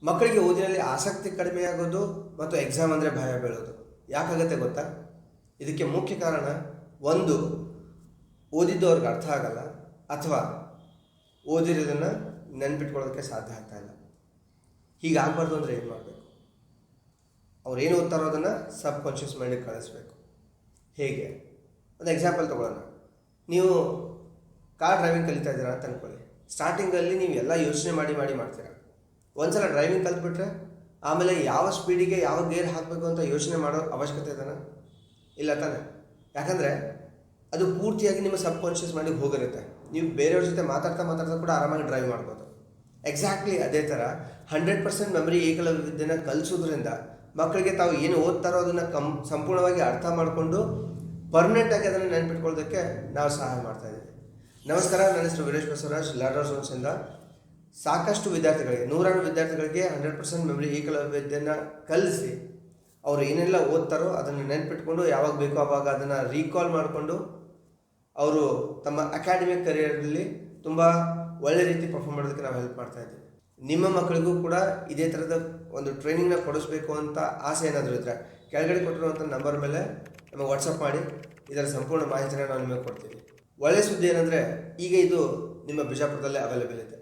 ಮಕ್ಕಳಿಗೆ ಓದಿನಲ್ಲಿ ಆಸಕ್ತಿ ಕಡಿಮೆಯಾಗೋದು ಮತ್ತು ಎಕ್ಸಾಮ್ ಅಂದರೆ ಭಯ ಬೀಳೋದು ಯಾಕಾಗತ್ತೆ ಗೊತ್ತಾ? ಇದಕ್ಕೆ ಮುಖ್ಯ ಕಾರಣ ಒಂದು, ಓದಿದ್ದು ಅವ್ರಿಗೆ ಅರ್ಥ ಆಗಲ್ಲ, ಅಥವಾ ಓದಿರೋದನ್ನು ನೆನ್ಪಿಟ್ಕೊಳ್ಳೋದಕ್ಕೆ ಸಾಧ್ಯ ಆಗ್ತಾ ಇಲ್ಲ. ಹೀಗಾಗಬಾರ್ದು ಅಂದರೆ ಏನು ಮಾಡಬೇಕು? ಅವ್ರು ಏನು ಓದ್ತಾರೋ ಅದನ್ನು ಸಬ್ ಕಾನ್ಷಿಯಸ್ ಮೈಂಡಿಗೆ ಕಳಿಸ್ಬೇಕು. ಹೇಗೆ? ಒಂದು ಎಕ್ಸಾಂಪಲ್ ತೊಗೊಳ್ಳೋಣ. ನೀವು ಕಾರ್ ಡ್ರೈವಿಂಗ್ ಕಲಿತಾ ಇದ್ದೀರಾ ಅಂತ ಅಂದ್ಕೊಳ್ಳಿ. ಸ್ಟಾರ್ಟಿಂಗಲ್ಲಿ ನೀವು ಎಲ್ಲ ಯೋಚನೆ ಮಾಡಿ ಮಾಡ್ತೀರಾ. ಒಂದ್ಸಲ ಡ್ರೈವಿಂಗ್ ಕಲ್ತ್ಬಿಟ್ರೆ ಆಮೇಲೆ ಯಾವ ಸ್ಪೀಡಿಗೆ ಯಾವ ಗೇರ್ ಹಾಕಬೇಕು ಅಂತ ಯೋಚನೆ ಮಾಡೋ ಅವಶ್ಯಕತೆ ಇದೆನಾ? ಇಲ್ಲ ತಾನೆ? ಯಾಕಂದರೆ ಅದು ಪೂರ್ತಿಯಾಗಿ ನಿಮ್ಮ ಸಬ್ ಕಾನ್ಷಿಯಸ್ ಮೈಂಡಿಗೆ ಹೋಗಿರುತ್ತೆ. ನೀವು ಬೇರೆಯವ್ರ ಜೊತೆ ಮಾತಾಡ್ತಾ ಕೂಡ ಆರಾಮಾಗಿ ಡ್ರೈವ್ ಮಾಡ್ಬೋದು. ಎಕ್ಸಾಕ್ಟ್ಲಿ ಅದೇ ಥರ 100% ಮೆಮರಿ ಏಕಲವ್ಯ ವಿದ್ಯೆನ ಕಲಿಸೋದ್ರಿಂದ ಮಕ್ಕಳಿಗೆ ತಾವು ಏನು ಓದ್ತಾರೋ ಅದನ್ನು ಸಂಪೂರ್ಣವಾಗಿ ಅರ್ಥ ಮಾಡಿಕೊಂಡು ಪರ್ಮನೆಂಟಾಗಿ ಅದನ್ನು ನೆನ್ಪಿಟ್ಕೊಳ್ಳೋದಕ್ಕೆ ನಾವು ಸಹಾಯ ಮಾಡ್ತಾಯಿದ್ದೀವಿ. ನಮಸ್ಕಾರ, ನನ್ನ ಹೆಸರು ವೀರೇಶ್ ಬಸವರಾಜ್, ಲಾಡರ್ ಝೋನ್ಸಿಂದ. ಸಾಕಷ್ಟು ವಿದ್ಯಾರ್ಥಿಗಳಿಗೆ, ನೂರಾರು ವಿದ್ಯಾರ್ಥಿಗಳಿಗೆ 100% ಮೆಮರಿ ಏಕಲವ್ಯ ವಿದ್ಯೆಯನ್ನು ಕಲಿಸಿ ಅವರು ಏನೆಲ್ಲ ಓದ್ತಾರೋ ಅದನ್ನು ನೆನ್ಪಿಟ್ಕೊಂಡು ಯಾವಾಗ ಬೇಕೋ ಆವಾಗ ಅದನ್ನು ರೀಕಾಲ್ ಮಾಡಿಕೊಂಡು ಅವರು ತಮ್ಮ ಅಕಾಡೆಮಿಕ್ ಕರಿಯರಲ್ಲಿ ತುಂಬ ಒಳ್ಳೆ ರೀತಿ ಪರ್ಫಾರ್ಮ್ ಮಾಡೋದಕ್ಕೆ ನಾವು ಹೆಲ್ಪ್ ಮಾಡ್ತಾ ಇದ್ದೀವಿ. ನಿಮ್ಮ ಮಕ್ಕಳಿಗೂ ಕೂಡ ಇದೇ ಥರದ ಒಂದು ಟ್ರೈನಿಂಗ್ನ ಕೊಡಿಸ್ಬೇಕು ಅಂತ ಆಸೆ ಏನಾದರೂ ಇದ್ದರೆ ಕೆಳಗಡೆ ಕೊಟ್ಟಿರುವಂಥ ನಂಬರ್ ಮೇಲೆ ನಮಗೆ ವಾಟ್ಸಪ್ ಮಾಡಿ ಇದರ ಸಂಪೂರ್ಣ ಮಾಹಿತಿನ ನಾವು ನಿಮಗೆ ಕೊಡ್ತೀವಿ. ಒಳ್ಳೆಯ ಸುದ್ದಿ ಏನಂದರೆ ಈಗ ಇದು ನಿಮ್ಮ ಬಿಜಾಪುರದಲ್ಲೇ ಅವೈಲೇಬಲ್ ಇದೆ.